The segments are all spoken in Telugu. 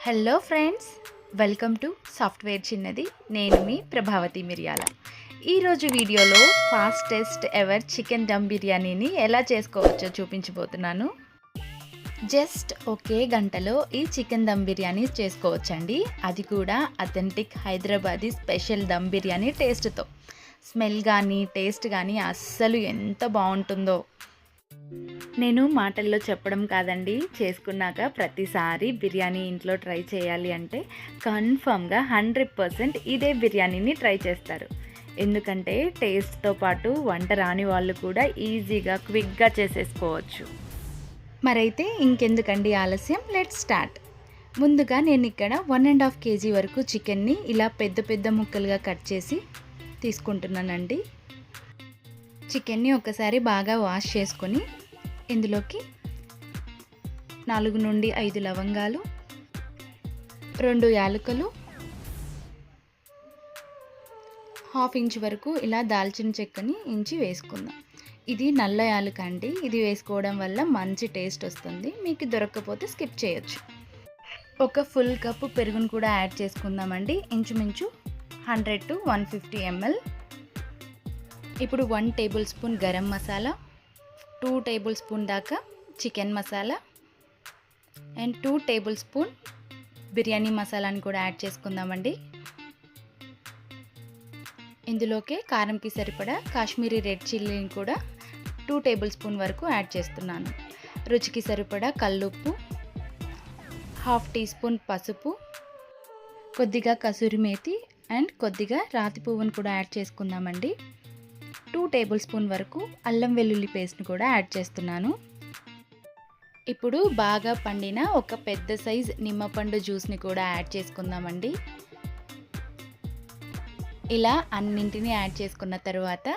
Hello friends, welcome to software చిన్నది. నేను మీ ప్రభావతి మిర్యాల. ఈరోజు వీడియోలో ఫాస్టెస్ట్ ఎవర్ చికెన్ దమ్ బిర్యానీని ఎలా చేసుకోవచ్చో చూపించబోతున్నాను. జస్ట్ ఒకే గంటలో ఈ చికెన్ దమ్ బిర్యానీ చేసుకోవచ్చండి. అది కూడా అథెంటిక్ హైదరాబాదీ స్పెషల్ దమ్ బిర్యానీ టేస్ట్తో. స్మెల్ కానీ టేస్ట్ కానీ అస్సలు ఎంత బాగుంటుందో. నేను మాటల్లో చెప్పడం కాదండి, చేసుకున్నాక ప్రతిసారి బిర్యానీ ఇంట్లో ట్రై చేయాలి అంటే కన్ఫర్మ్గా 100% ఇదే బిర్యానీని ట్రై చేస్తారు. ఎందుకంటే టేస్ట్తో పాటు వంట రాని వాళ్ళు కూడా ఈజీగా క్విక్గా చేసేసుకోవచ్చు. మరైతే ఇంకెందుకండి ఆలస్యం, లెట్స్ స్టార్ట్. ముందుగా నేను ఇక్కడ 1.5 kg వరకు చికెన్ని ఇలా పెద్ద పెద్ద ముక్కలుగా కట్ చేసి తీసుకుంటున్నానండి. చికెన్ని ఒకసారి బాగా వాష్ చేసుకొని ఇందులోకి 4 నుండి 5 లవంగాలు, 2 యాలకులు, 1/2 ఇంచ్ వరకు ఇలా దాల్చిన చెక్కని ఇంచి వేసుకుందాం. ఇది నల్ల యాలక అండి. ఇది వేసుకోవడం వల్ల మంచి టేస్ట్ వస్తుంది. మీకు దొరకకపోతే స్కిప్ చేయొచ్చు. ఒక ఫుల్ కప్పు పెరుగును కూడా యాడ్ చేసుకుందామండి. ఇంచుమించు 100 to 150 ml. ఇప్పుడు 1 tablespoon garam masala, 2 tablespoon దాకా chicken masala and 2 tablespoon biryani మసాలాని కూడా యాడ్ చేసుకుందామండి. ఇందులోకి కారంకి సరిపడా కాశ్మీరీ రెడ్ చిల్లీని కూడా 2 టేబుల్ స్పూన్ వరకు యాడ్ చేస్తున్నాను. రుచికి సరిపడా కల్లుప్పు, 1/2 టీ స్పూన్ పసుపు, కొద్దిగా కసూరి మేతి అండ్ కొద్దిగా రాతి పువ్వును కూడా యాడ్ చేసుకుందామండి. 2 టేబుల్ స్పూన్ వరకు అల్లం వెల్లుల్లి పేస్ట్ని కూడా యాడ్ చేస్తున్నాను. ఇప్పుడు బాగా పండిన ఒక పెద్ద సైజ్ నిమ్మపండు జ్యూస్ని కూడా యాడ్ చేసుకుందామండి. ఇలా అన్నింటినీ యాడ్ చేసుకున్న తర్వాత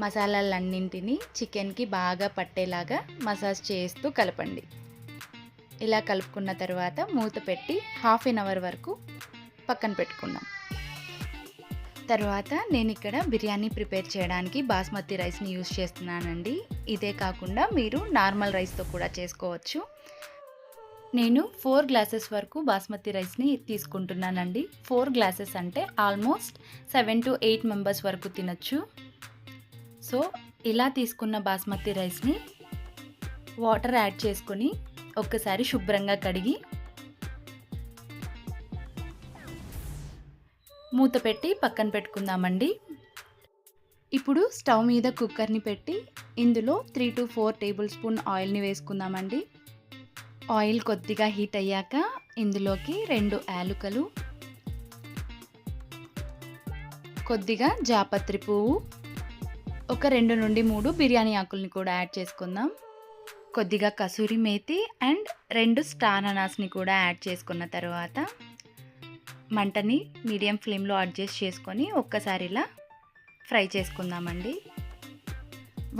మసాలాలన్నింటినీ చికెన్కి బాగా పట్టేలాగా మసాజ్ చేస్తూ కలపండి. ఇలా కలుపుకున్న తర్వాత మూత పెట్టి 1/2 అవర్ వరకు పక్కన పెట్టుకుందాం. తర్వాత నేను ఇక్కడ బిర్యానీ ప్రిపేర్ చేయడానికి బాస్మతి రైస్ని యూస్ చేస్తున్నానండి. ఇదే కాకుండా మీరు నార్మల్ రైస్తో కూడా చేసుకోవచ్చు. నేను 4 గ్లాసెస్ వరకు బాస్మతి రైస్ని తీసుకుంటున్నానండి. 4 గ్లాసెస్ అంటే ఆల్మోస్ట్ 7 to 8 మెంబర్స్ వరకు తినచ్చు. సో ఇలా తీసుకున్న బాస్మతి రైస్ని వాటర్ యాడ్ చేసుకొని ఒక్కసారి శుభ్రంగా కడిగి మూత పెట్టి పక్కన పెట్టుకుందామండి. ఇప్పుడు స్టవ్ మీద కుక్కర్ని పెట్టి ఇందులో 3 to 4 టేబుల్ స్పూన్ ఆయిల్ని వేసుకుందామండి. ఆయిల్ కొద్దిగా హీట్ అయ్యాక ఇందులోకి 2 యాలకులు, కొద్దిగా జాపత్రి పువ్వు, ఒక 2 నుండి 3 బిర్యానీ ఆకుల్ని కూడా యాడ్ చేసుకుందాం. కొద్దిగా కసూరి మేతి అండ్ 2 స్టార్ అనాస్ని కూడా యాడ్ చేసుకున్న తర్వాత మంటని మీడియం ఫ్లేమ్లో అడ్జస్ట్ చేసుకొని ఒక్కసారి ఇలా ఫ్రై చేసుకుందామండి.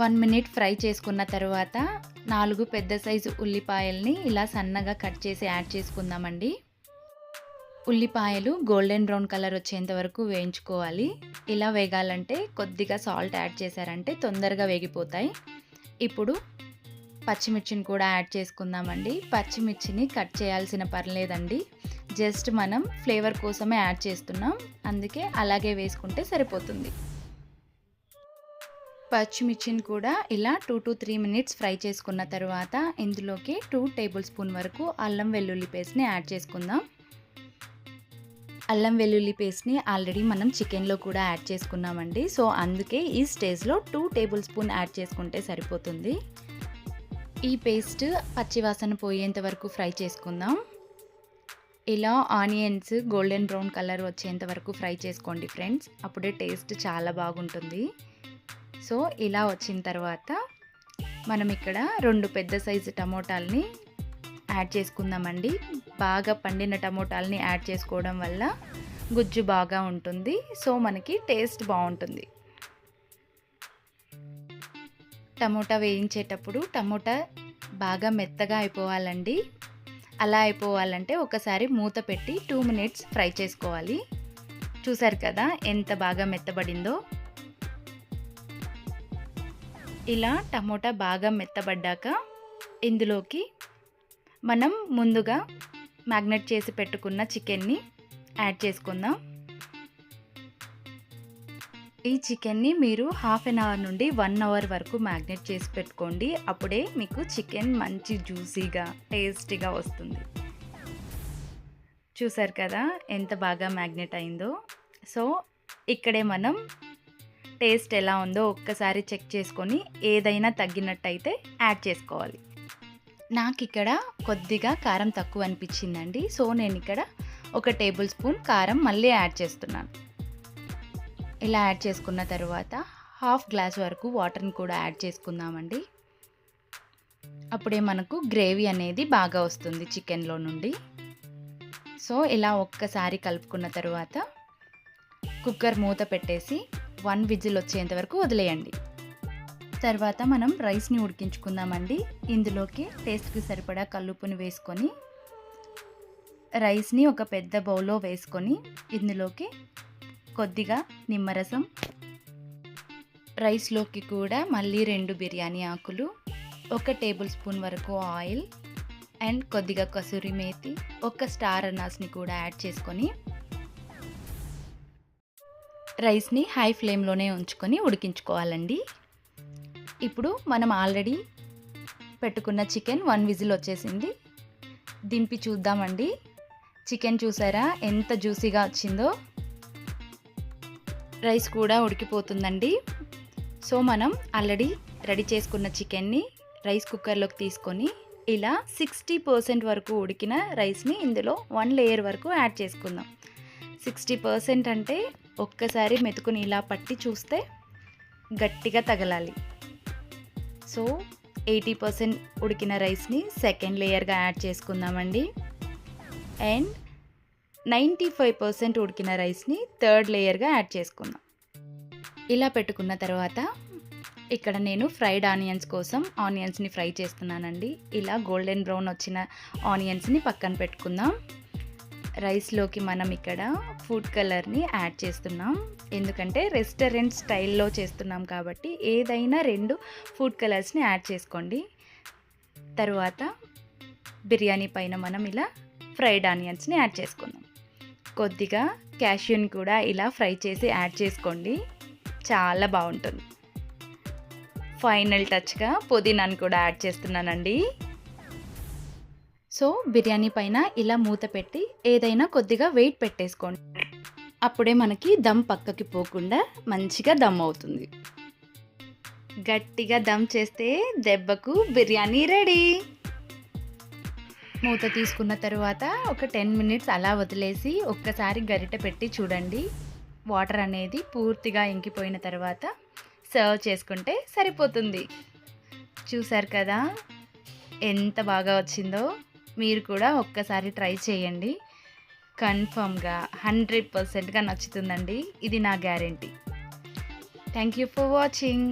1 మినిట్ ఫ్రై చేసుకున్న తర్వాత 4 పెద్ద సైజు ఉల్లిపాయల్ని ఇలా సన్నగా కట్ చేసి యాడ్ చేసుకుందామండి. ఉల్లిపాయలు గోల్డెన్ బ్రౌన్ కలర్ వచ్చేంత వరకు వేయించుకోవాలి. ఇలా వేగాలంటే కొద్దిగా సాల్ట్ యాడ్ చేశారంటే తొందరగా వేగిపోతాయి. ఇప్పుడు పచ్చిమిర్చిని కూడా యాడ్ చేసుకుందామండి. పచ్చిమిర్చిని కట్ చేయాల్సిన పర్లేదండి, జస్ట్ మనం ఫ్లేవర్ కోసమే యాడ్ చేస్తున్నాం, అందుకే అలాగే వేసుకుంటే సరిపోతుంది. పచ్చిమిర్చిని కూడా ఇలా 2 to 3 మినిట్స్ ఫ్రై చేసుకున్న తర్వాత ఇందులోకి 2 టేబుల్ స్పూన్ వరకు అల్లం వెల్లుల్లి పేస్ట్ని యాడ్ చేసుకుందాం. అల్లం వెల్లుల్లి పేస్ట్ని ఆల్రెడీ మనం చికెన్లో కూడా యాడ్ చేసుకున్నామండి. సో అందుకే ఈ స్టేజ్లో 2 టేబుల్ స్పూన్ యాడ్ చేసుకుంటే సరిపోతుంది. ఈ పేస్ట్ పచ్చివాసన పోయేంత వరకు ఫ్రై చేసుకుందాం. ఇలా ఆనియన్స్ గోల్డెన్ బ్రౌన్ కలర్ వచ్చేంత వరకు ఫ్రై చేసుకోండి ఫ్రెండ్స్, అప్పుడే టేస్ట్ చాలా బాగుంటుంది. సో ఇలా వచ్చిన తర్వాత మనం ఇక్కడ 2 పెద్ద సైజు టమోటాలని యాడ్ చేసుకుందామండి. బాగా పండిన టమోటాలని యాడ్ చేసుకోవడం వల్ల గుజ్జు బాగా ఉంటుంది, సో మనకి టేస్ట్ బాగుంటుంది. టమోటా వేయించేటప్పుడు టమోటా బాగా మెత్తగా అయిపోవాలండి. అలా అయిపోవాలంటే ఒకసారి మూత పెట్టి 2 మినిట్స్ ఫ్రై చేసుకోవాలి. చూసారు కదా ఎంత బాగా మెత్తబడిందో. ఇలా టమోటా బాగా మెత్తబడ్డాక ఇందులోకి మనం ముందుగా మ్యాగ్నేట్ చేసి పెట్టుకున్న చికెన్ని యాడ్ చేసుకుందాం. ఈ చికెన్ని మీరు హాఫ్ అన్ అవర్ నుండి 1 అవర్ వరకు మ్యాగ్నేట్ చేసి పెట్టుకోండి. అప్పుడే మీకు చికెన్ మంచి జ్యూసీగా టేస్టీగా వస్తుంది. చూసారు కదా ఎంత బాగా మ్యాగ్నేట్ అయిందో. సో ఇక్కడే మనం టేస్ట్ ఎలా ఉందో ఒక్కసారి చెక్ చేసుకొని ఏదైనా తగ్గినట్టయితే యాడ్ చేసుకోవాలి. నాకు ఇక్కడ కొద్దిగా కారం తక్కువ అనిపించిందండి. సో నేను ఇక్కడ 1 టేబుల్ స్పూన్ కారం మళ్ళీ యాడ్ చేస్తున్నాను. ఇలా యాడ్ చేసుకున్న తర్వాత హాఫ్ గ్లాస్ వరకు వాటర్ని కూడా యాడ్ చేసుకుందామండి. అప్పుడే మనకు గ్రేవీ అనేది బాగా వస్తుంది చికెన్లో నుండి. సో ఇలా ఒక్కసారి కలుపుకున్న తర్వాత కుక్కర్ మూత పెట్టేసి 1 విజిల్ వచ్చేంత వరకు వదిలేయండి. తర్వాత మనం రైస్ని ఉడికించుకుందామండి. ఇందులోకి టేస్ట్కి సరిపడా కల్లుప్పుని వేసుకొని రైస్ని ఒక పెద్ద బౌల్లో వేసుకొని ఇందులోకి కొద్దిగా నిమ్మరసం, రైస్లోకి కూడా మళ్ళీ 2 బిర్యానీ ఆకులు, 1 టేబుల్ స్పూన్ వరకు ఆయిల్ అండ్ కొద్దిగా కసూరి మేతి, 1 స్టార్ అనాస్ని కూడా యాడ్ చేసుకొని రైస్ని హై ఫ్లేమ్లోనే ఉంచుకొని ఉడికించుకోవాలండి. ఇప్పుడు మనం ఆల్రెడీ పెట్టుకున్న చికెన్ 1 విజిల్ వచ్చేసింది. దింపి చూద్దామండి. చికెన్ చూసారా ఎంత జ్యూసీగా వచ్చిందో. రైస్ కూడా ఉడికిపోతుందండి. సో మనం ఆల్రెడీ రెడీ చేసుకున్న చికెన్ని రైస్ కుక్కర్లోకి తీసుకొని ఇలా 60% వరకు ఉడికిన రైస్ని ఇందులో 1 లేయర్ వరకు యాడ్ చేసుకుందాం. 60% అంటే ఒక్కసారి మెతుకుని ఇలా పట్టి చూస్తే గట్టిగా తగలాలి. సో 80% ఉడికిన రైస్ని సెకండ్ లేయర్గా యాడ్ చేసుకుందామండి. అండ్ 95% ఉడికిన రైస్ని థర్డ్ లేయర్గా యాడ్ చేసుకుందాం. ఇలా పెట్టుకున్న తర్వాత ఇక్కడ నేను ఫ్రైడ్ ఆనియన్స్ కోసం ఆనియన్స్ని ఫ్రై చేస్తున్నానండి. ఇలా గోల్డెన్ బ్రౌన్ వచ్చిన ఆనియన్స్ని పక్కన పెట్టుకుందాం. రైస్లోకి మనం ఇక్కడ ఫుడ్ కలర్ని యాడ్ చేస్తున్నాం. ఎందుకంటే రెస్టారెంట్ స్టైల్లో చేస్తున్నాం కాబట్టి ఏదైనా 2 ఫుడ్ కలర్స్ని యాడ్ చేసుకోండి. తర్వాత బిర్యానీ పైన మనం ఇలా ఫ్రైడ్ ఆనియన్స్ని యాడ్ చేసుకుందాం. కొద్దిగా క్యాష్యూని కూడా ఇలా ఫ్రై చేసి యాడ్ చేసుకోండి, చాలా బాగుంటుంది. ఫైనల్ టచ్గా పుదీనాను కూడా యాడ్ చేస్తున్నానండి. సో బిర్యానీ పైన ఇలా మూత పెట్టి ఏదైనా కొద్దిగా వెయిట్ పెట్టేసుకోండి. అప్పుడే మనకి దమ్ పక్కకి పోకుండా మంచిగా దమ్ అవుతుంది. గట్టిగా దమ్ చేస్తే దెబ్బకు బిర్యానీ రెడీ. మూత తీసుకున్న తర్వాత ఒక 10 మినిట్స్ అలా వదిలేసి ఒక్కసారి గరిటె పెట్టి చూడండి. వాటర్ అనేది పూర్తిగా ఇంకిపోయిన తర్వాత సర్వ్ చేసుకుంటే సరిపోతుంది. చూసారు కదా ఎంత బాగా వచ్చిందో. మీరు కూడా ఒక్కసారి ట్రై చేయండి. కన్ఫర్మ్గా 100%గా నచ్చుతుందండి. ఇది నా guarantee. Thank you for watching.